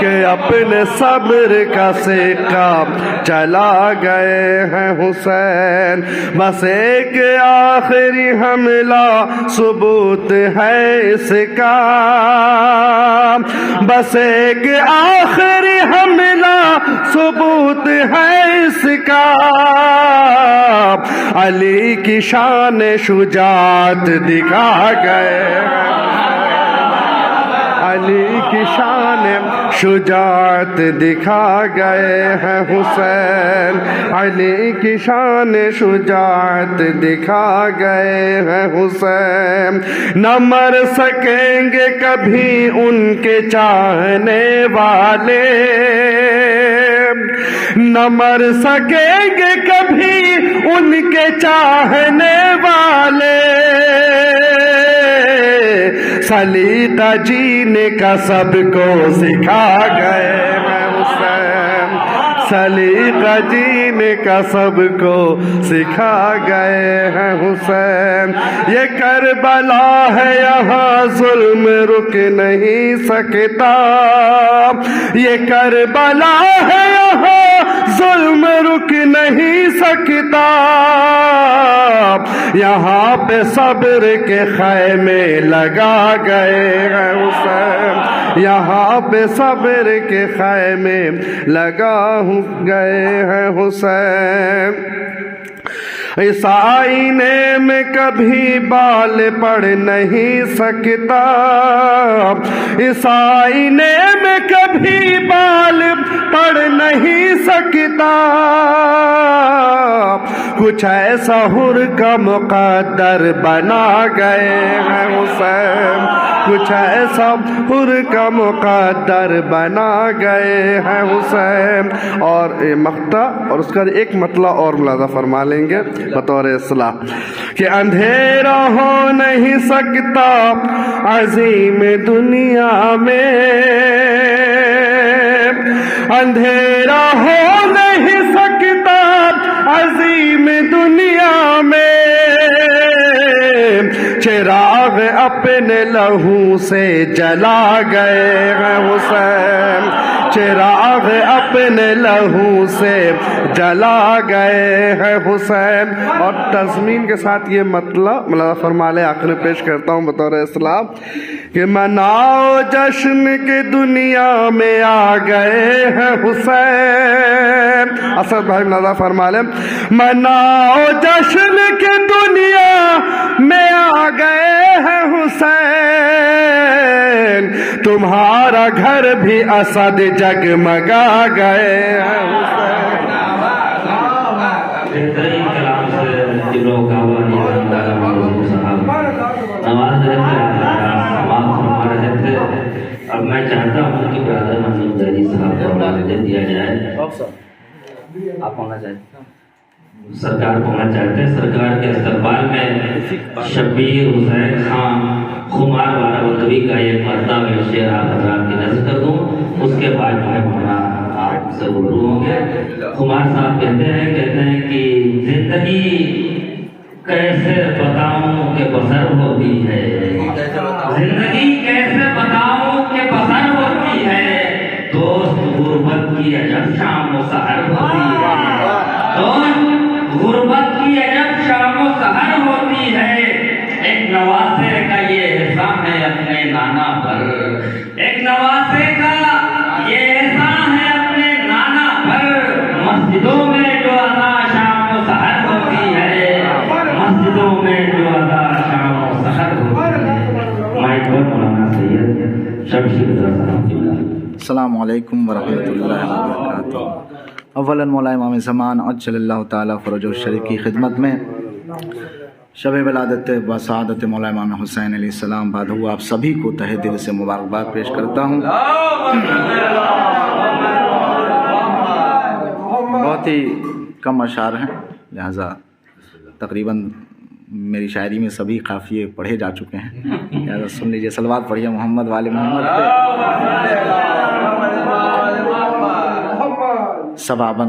کہ اپنے صبر کا سکہ چلا گئے ہیں حسین. بس ایک آخری حملہ ثبوت ہے اس کا, بس ایک آخری حملہ ثبوت ہے اس کا. علی کی شان شجاعت دکھا گئے, علی کی شان شجاعت دکھا گئے ہیں حسین. علی کی شان شجاعت دکھا گئے ہیں حسین. نہ مر سکیں گے کبھی ان کے چاہنے والے, نہ مر سکیں گے کبھی ان کے چاہنے والے. سلیقہ جینے کا سب کو سکھا گئے ہیں حسین. سلیقہ جینے کا سب کو سکھا گئے ہیں حسین. یہ کربلا ہے یہاں ظلم رک نہیں سکتا, یہ کربلا ہے یہاں ظلم رک نہیں سکتا. یہاں پہ صبر کے خیمے لگا گئے ہیں حسین. یہاں پہ صبر کے خیمے لگا گئے ہیں حسین. اس آئینے میں کبھی بال پڑ نہیں سکتا, اس آئینے میں کبھی بال پڑ نہیں سکتا. کچھ ایسا حر کا مقدر بنا گئے ہیں حسین, کچھ ایسا حر کا مقدر بنا گئے ہیں حسین. اور مقطع اور اس کا ایک مطلع اور ملاحظہ فرما لیں گے بطور اصلاح کہ اندھیرا ہو نہیں سکتا عظیم دنیا میں, اندھیرا ہو نہیں سکتا عظیم دنیا میں. چراغ اپنے لہو سے جلا گئے ہیں حسین, چراغ اپنے لہو سے جلا گئے ہیں حسین. اور تضمین کے ساتھ یہ مطلب فرما لے, آخر پیش کرتا ہوں بطور اصلاح کہ مناؤ جشن کے دنیا میں آ گئے ہیں حسین. اسد بھائی ملاحظہ فرما لیں, مناؤ جشن کے دنیا میں آ گئے ہیں حسین. تمہارا گھر بھی اسد جگمگا گئے ہیں حسین. بہترین کلام سے دلوں کا نواز رہے تھے. اب میں چاہتا ہوں کہ برادر منظور دہلی صاحب کو مجھے دیا جائے. آپ ہونا چاہتے سرکار کو ہونا چاہتے ہیں. سرکار کے استقبال میں شبیر حسین خان خمار بارہ وطوی کا ایک مرتبہ میں شعر آپ حضرات کی نظر کر دوں, اس کے بعد جو ہے مولانا آپ سے روبرو ہوں گے. خمار صاحب کہتے ہیں کہ زندگی کیسے بتاؤں کہ بسر ہوتی ہے, زندگی کیسے بتاؤں کہ بسر ہوتی ہے. دوست غربت کی عجب شام و سحر ہوتی ہے, دوست غربت کی عجب شام و سحر ہوتی ہے. ایک نواسے کا یہ احسان ہے اپنے نانا پر, ایک نواسے کا یہ احسان ہے اپنے نانا پر. مسجدوں میں جو ادا شام و سحر ہوتی ہے, مسجدوں میں جو ادا شام و سحر ہوتی ہے. مائک پر مولانا سید شمشیر رضا صاحب. السلام علیکم ورحمۃ اللہ وبرکاتہ. اولا مولا امام زمان عجل اللہ تعالیٰ فرجہ الشریف کی خدمت میں شب ولادت و سعادت مولا امام حسین علیہ السلام بعد ہوا آپ سبھی کو تہہ دل سے مبارکباد پیش کرتا ہوں. بہت ہی کم اشعار ہیں, لہذا تقریباً میری شاعری میں سبھی قافیے پڑھے جا چکے ہیں, لہذا سن لیجیے. صلوات پڑھیے محمد والے محمد پہ. ثواباً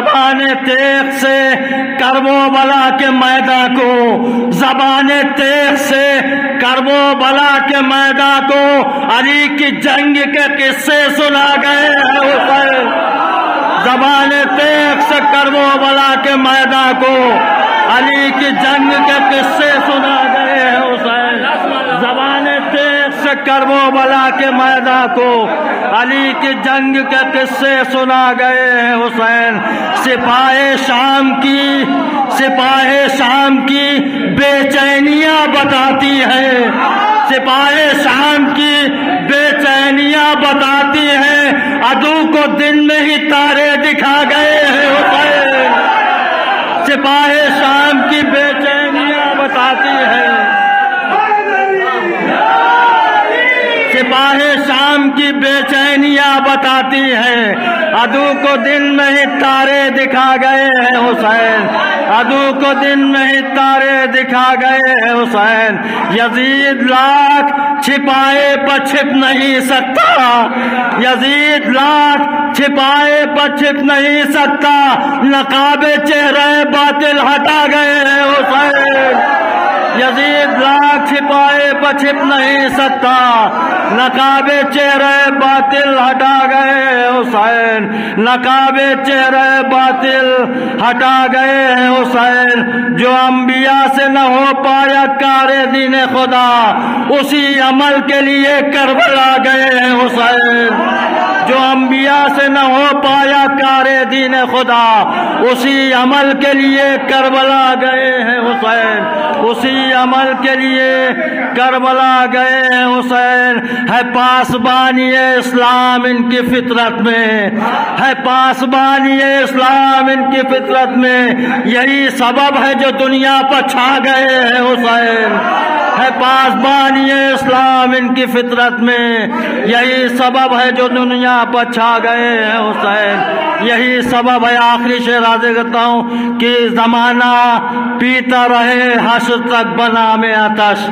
زبان تیغ سے کربلا کے میدان کو، زبان تیغ سے کربلا کے میدان کو علی کی جنگ کے قصے سنا گئے ہیں حسین، زبان تیغ سے کربلا کے میدان کو علی کی جنگ کے قصے سنا گئے ہیں حسین، زبان تیغ سے کربلا کے میدان کو علی کی جنگ کے قصے سنا گئے ہیں حسین، سپاہ شام کی بے چینیاں بتاتی ہے، سپاہ شام کی بے چینیاں بتاتی ہے، عدو کو دن میں ہی تارے دکھا گئے ہیں حسین، سپاہ شام کی بے چینیاں بتاتی ہے، سپاہ شام کی بے چینیاں بتاتی ہے، عدو کو دن میں ہی تارے دکھا گئے ہیں حسین، عدو کو دن میں ہی تارے دکھا گئے ہیں حسین، یزید لاکھ چھپائے پر چھپ نہیں سکتا، یزید لاکھ چھپائے پر چھپ نہیں سکتا، نقاب چہرے باطل ہٹا گئے ہیں حسین، یزید لاکھ چھپائے پر چھپ نہیں سکتا، نقاب چہرے باطل ہٹا گئے حسین، نقاب چہرے باطل ہٹا گئے حسین، جو انبیاء سے نہ ہو پایا کار دین خدا، اسی عمل کے لیے کربلا گئے ہیں حسین، جو انبیاء سے نہ ہو پایا کار دین خدا، اسی عمل کے لیے کربلا گئے ہیں حسین، اسی عمل کے لیے کربلا گئے ہیں حسین، ہے پاسبانی اسلام ان کی فطرت میں، ہے پاسبانی اسلام ان کی فطرت میں، یہی سبب ہے جو دنیا پر چھا گئے ہیں حسین، ہے پاسبانی اسلام ان کی فطرت میں، یہی سبب ہے جو دنیا پر چھا گئے ہیں حسین، یہی سبب ہے۔ آخری شعر عرض کرتا ہوں کہ زمانہ پیتا رہے حشر تک بنا میں آتش،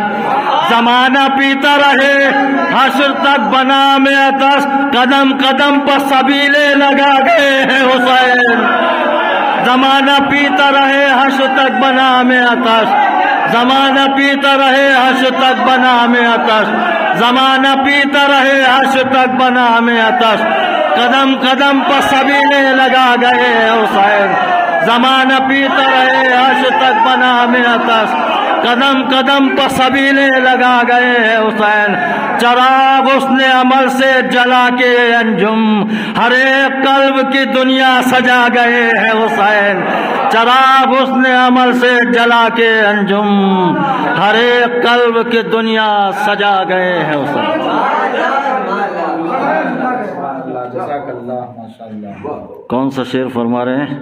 زمانہ پیتا رہے حشر تک بنا میں آتش، قدم قدم پر سبیلے لگا گئے ہیں حسین، زمانہ پیتا رہے حشر تک بنا میں آتش، زمانہ پیتا رہے حشر تک بنا میں آتش، زمانہ پیتا رہے حشر تک بنا میں آتش، قدم قدم پر سبیلے لگا گئے حسین، زمانہ پیتا رہے حشر تک بنا میں آتش، قدم قدم پر سبیلے لگا گئے حسین، چراغ حسن عمل سے جلا کے انجم، ہر ایک قلب کی دنیا سجا گئے ہیں حسین، چراغ حسن عمل سے جلا کے انجم، ہر ایک قلب کی دنیا سجا گئے ہیں حسین۔ کون سا شعر فرما رہے ہیں؟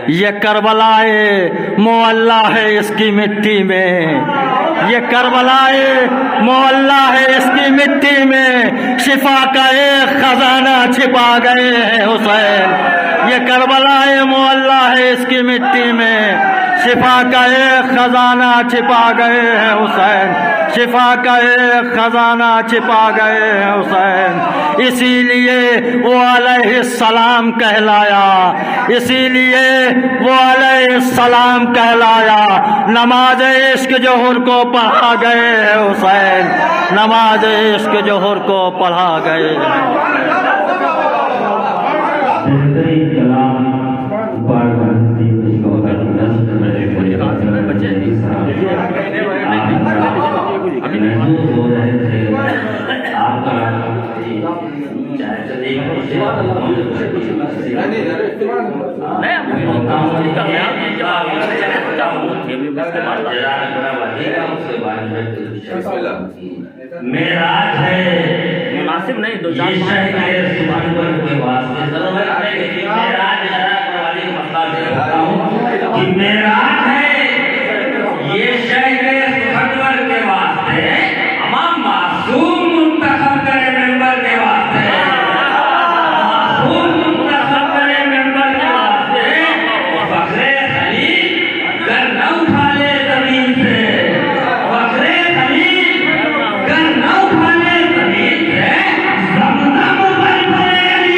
یہ کربلائے معلّہ ہے اس کی مٹی میں، یہ کربلائے معلّہ ہے اس کی مٹی میں، شفا کا ایک خزانہ چھپا گئے ہیں حسین، یہ کربلائے معلّہ ہے اس کی مٹی میں، شفا کا ایک خزانہ چھپا گئے ہیں حسین، شفا کا ایک خزانہ چھپا گئے ہیں حسین، اسی لیے وہ علیہ السلام کہلایا، اسی لیے وہ علیہ السلام کہلایا، نماز عشق جوہر کو پڑھا گئے ہیں حسین، نماز عشق جوہر کو پڑھا گئے ہیں۔ معراج ہے مناسب نہیں دو چار معراج ہے یہ شہر سخنور کے واسطے، امام معصوم منتخب کرے ممبر کے واسطے، معصوم منتخب کرے ممبر کے واسطے، فخر خلیل گر نہ اٹھا لے زمین سے، فخر خلیل گر نہ اٹھا لے زمین سے، زمزم پر پڑے علی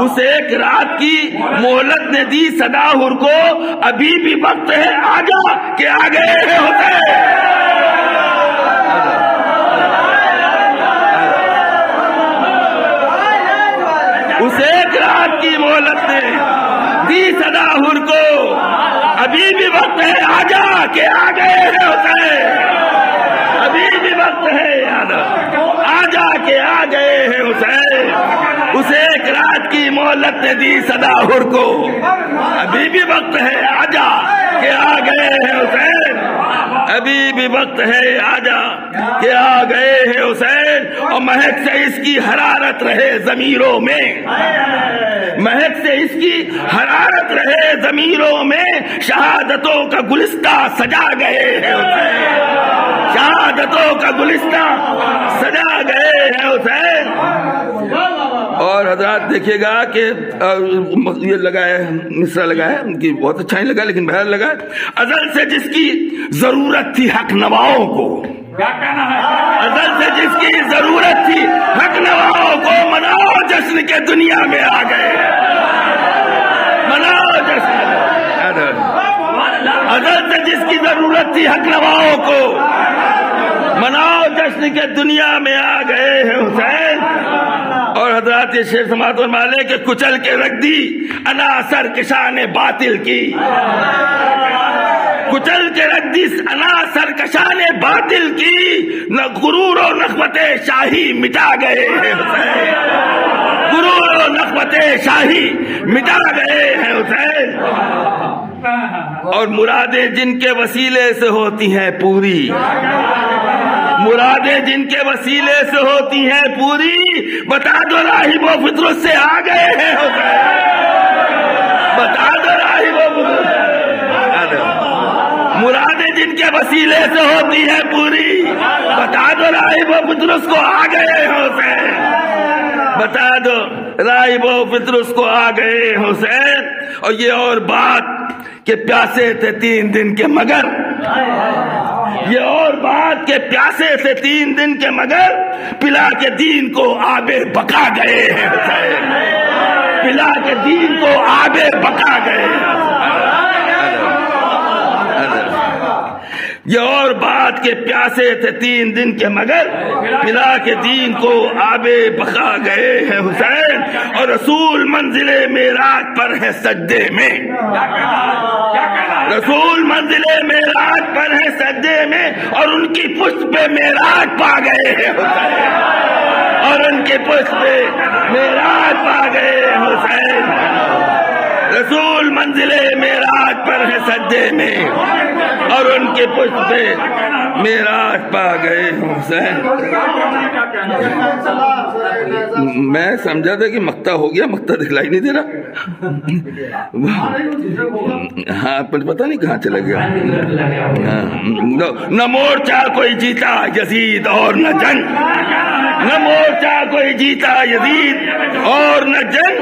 اس ایک رات کی مہلت نے دی صدا حر کو، ابھی بھی وقت ہے آجا کہ آ گئے ہیں حسین۔ اس ایک رات کی مہلت نے دی صدا حر کو، ابھی بھی وقت ہے آجا کہ آ گئے ہیں حسین۔ ابھی بھی وقت ہے آجا کہ آ گئے ہیں حسین۔ اس ایک رات کی مہلت نے دی صدا حر کو، ابھی بھی وقت ہے آجا کہ آ گئے ہیں حسین۔ ابھی بھی وقت ہے آجا کہ آ گئے ہیں حسین۔ اور مہک سے اس کی حرارت رہے ضمیروں میں، مہک سے اس کی حرارت رہے ضمیروں میں، شہادتوں کا گلستہ سجا گئے ہیں حسین۔ شہادتوں کا گلستہ سجا گئے ہیں حسین۔ اور حضرات دیکھیے گا کہ یہ لگا ہے، مصرع لگا ہے کہ بہت اچھا نہیں لگا لیکن بہر لگا ہے، ازل سے جس کی ضرورت تھی حق نواؤں کو، ازل سے جس کی ضرورت تھی حق نواؤں کو، مناؤ جشن کے دنیا میں آ گئے، مناؤ جشن۔ ازل سے جس کی ضرورت تھی حق نواؤں کو، مناؤ جشن کے دنیا میں آ گئے ہیں حسین۔ اور حضرات یہ شعر سماعت فرمائے کہ کچل کے رکھ دی عناصر کشان باطل کی، کچل کے رکھ دی عناصر کشان باطل کی، نہ غرور و نخوت شاہی مٹا گئے ہیں حسین۔ غرور و نخوت شاہی مٹا گئے ہیں حسین۔ اور مرادیں جن کے وسیلے سے ہوتی ہیں پوری، مرادیں جن کے وسیلے سے ہوتی ہیں پوری، بتا دو راہب و فطرت سے آ گئے ہیں حسین۔ بتا دو راہب و فطرت، مرادیں جن کے وسیلے سے ہوتی ہیں پوری، بتا دو راہب و فطرت کو آ گئے ہیں حسین۔ بتا دو راہب و فطرت کو آ گئے حسین۔ اور یہ اور بات کہ پیاسے تھے 3 دن کے مگر، یہ اور بات کہ پیاسے تھے 3 دن کے مگر، پلا کے دین کو آب بقا گئے ہیں حسین۔ پلا کے دین کو آب بقا گئے ہیں۔ یہ اور بات کہ پیاسے تھے 3 دن کے مگر، پلا کے دین کو آب بقا گئے ہیں حسین۔ اور رسول منزل معراج پر ہے سجدے میں، رسول منزل معراج پر ہے سجدے میں، اور ان کی پشت پہ معراج پا گئے ہیں حسین۔ اور ان کی پشت پہ معراج پا گئے ہیں حسین۔ رسول منزل معراج پر ہے سجدے میں، اور ان کے پشت پہ معراج پا گئے حسین۔ میں سمجھا تھا کہ مقطع ہو گیا، مقطع دکھلائی نہیں دے رہا، ہاں پتہ نہیں کہاں چلا گیا۔ نہ مورچہ کوئی جیتا یزید اور نہ جنگ، نہ مورچہ کوئی جیتا یزید اور نہ جنگ،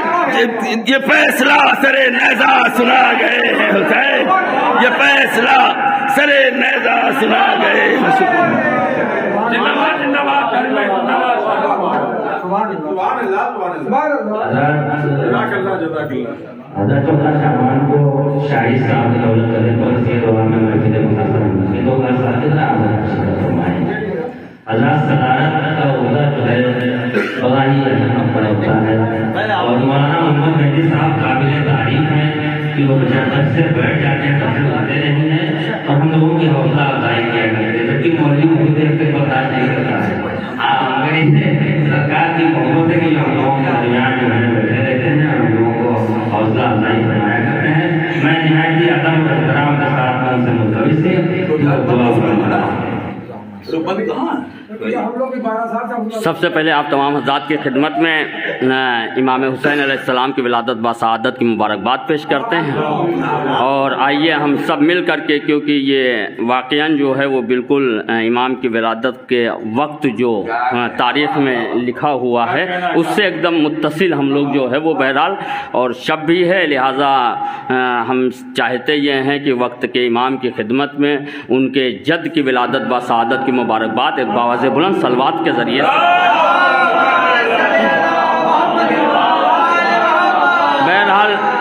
یہ فیصلہ سرے نیزہ سنا گئے ہیں حسین۔ یہ فیصلہ سرے نیزہ سنا گئے ہیں۔ حضرت 14 شعبان کو شاہی صاحب نے دولت کرنے پر یہ دوران میں مسجد مقدس میں 2 اساتذہ حضرت شرکت فرمائے۔ حضرت صدارت کا عہدہ جو ہے بڑا ہی اہم پر ہوتا ہے، اور مولانا محمد مہدی صاحب قابل تعریف ہیں کہ وہ بجانب سے بیٹھ جاتے ہیں، تفصیل آتے نہیں ہیں، اور ہم لوگوں کی حوصلہ افزائی کیا کرتے ہیں، جبکہ مولوی ہوتے ہیں برداشت نہیں کرتا ہے۔ سرکار کی محبت ہے کہ ہم لوگوں کے درمیان جو ہے بیٹھے رہتے ہیں اور ہم لوگوں کو حوصلہ افزائی فرمایا کرتے ہیں۔ میں نہایت ہی ادب و احترام کے ساتھ ان سے ملتمس سب سے پہلے آپ تمام حضرات کی خدمت میں امام حسین علیہ السلام کی ولادت بسعادت کی مبارکباد پیش کرتے ہیں، اور آئیے ہم سب مل کر کے، کیونکہ یہ واقعاً جو ہے وہ بالکل امام کی ولادت کے وقت جو تاریخ میں لکھا ہوا ہے اس سے ایک دم متصل ہم لوگ جو ہے وہ بہرحال، اور شب بھی ہے، لہٰذا ہم چاہتے یہ ہیں کہ وقت کے امام کی خدمت میں ان کے جد کی ولادت بسعادت کی مبارکباد ایک باواز بلند صلوات کے ذریعے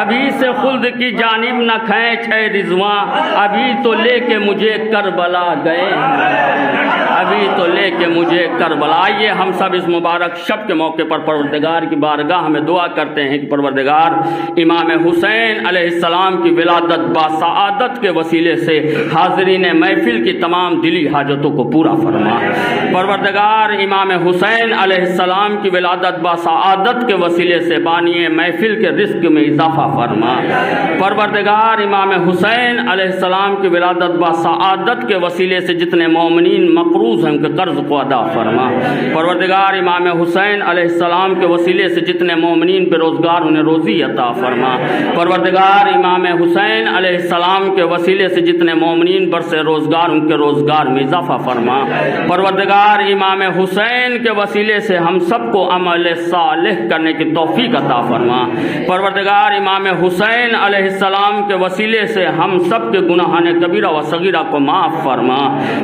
ابھی سے خلد کی جانب نہ کھینچ اے رضواں، ابھی تو لے کے مجھے کربلا گئے، ابھی تو لے کے مجھے کربلا۔ آئیے ہم سب اس مبارک شب کے موقع پر پروردگار کی بارگاہ میں دعا کرتے ہیں کہ پروردگار امام حسین علیہ السلام کی ولادت باسعادت کے وسیلے سے حاضرین محفل کی تمام دلی حاجتوں کو پورا فرما۔ پروردگار امام حسین علیہ السلام کی ولادت باسعادت کے وسیلے سے بانی محفل کے رزق میں اضافہ فرما۔ پروردگار امام حسین علیہ السلام کی ولادت باسعادت کے وسیلے سے جتنے مومنین مقروض ہیں ان کے قرض کو ادا فرما۔ پروردگار امام حسین علیہ السلام کے وسیلے سے جتنے مومنین بے روزگار انہیں روزی عطا فرما۔ پروردگار امام حسین علیہ السلام کے وسیلے سے جتنے مومنین برسے روزگار ان کے روزگار میں اضافہ فرما۔ پروردگار امام حسین کے وسیلے سے ہم سب کو عمل صالح کرنے کی توفیق عطا فرما۔ پروردگار امام حسین علیہ السلام کے وسیلے سے ہم سب کے گناہان کبیرہ و صغیرہ کو معاف فرما۔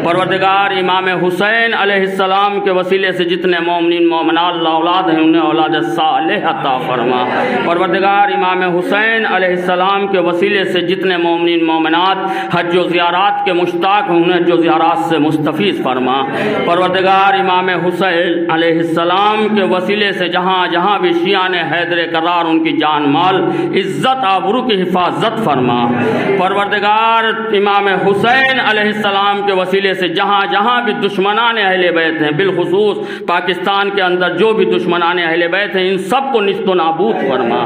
پروردگار امام حسین علیہ السلام کے وسیلے سے جتنے مومنین مومنات لا اولاد ہیں انہیں اولاد صالح عطا فرما۔ پروردگار امام حسین علیہ السلام کے وسیلے سے جتنے مومنین مومنات حج و زیارات کے مشتاق ہیں انہیں حج و زیارات سے مستفیض فرما۔ پروردگار امام حسین علیہ السلام کے وسیلے سے جہاں جہاں بھی شیعان حیدر کرار ان کی جان مال عزت آبرو کی حفاظت فرما۔ پروردگار امام حسین علیہ السلام کے وسیلے سے جہاں جہاں بھی دشمنان اہل بیت ہیں، بالخصوص پاکستان کے اندر جو بھی دشمنان اہل بیت ہیں ان سب کو نیست و نابود فرما۔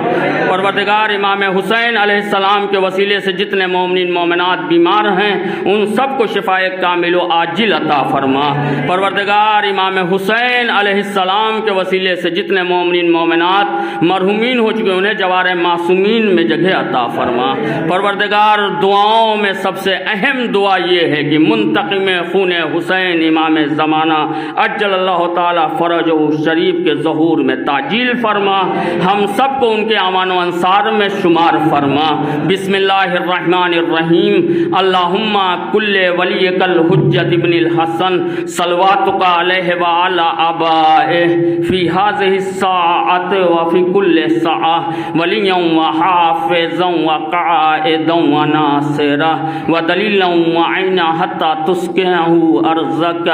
پروردگار امام حسین علیہ السلام کے وسیلے سے جتنے مومنین مومنات بیمار ہیں ان سب کو شفائے کامل و عاجل عطا فرما۔ پروردگار امام حسین علیہ السلام کے وسیلے سے جتنے مومنین مومنات مرحومین ہو چکے انہیں جوار معصومین میں جگہ عطا فرما۔ پروردگار دعاؤں میں سب سے اہم دعا یہ ہے کہ منتقم خون حسین امام زمانہ عجل اللہ تعالی فرجہ شریف کے ظہور میں تعجیل فرما، ہم سب کو ان کے امان و انصار میں شمار فرما۔ بسم اللہ الرحمن الرحیم۔ اللہم کل ولیک الحجت ابن الحسن صلواتک علیہ وعلی آبائہ فی هذه الساعة وفی کل ساعة ولیا وحافظا وقائدا وناصرا ودلیلا وعینا حتی تسکنہ ارضک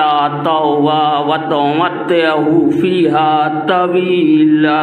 طوعا وتمتعہ فیہا طویلا۔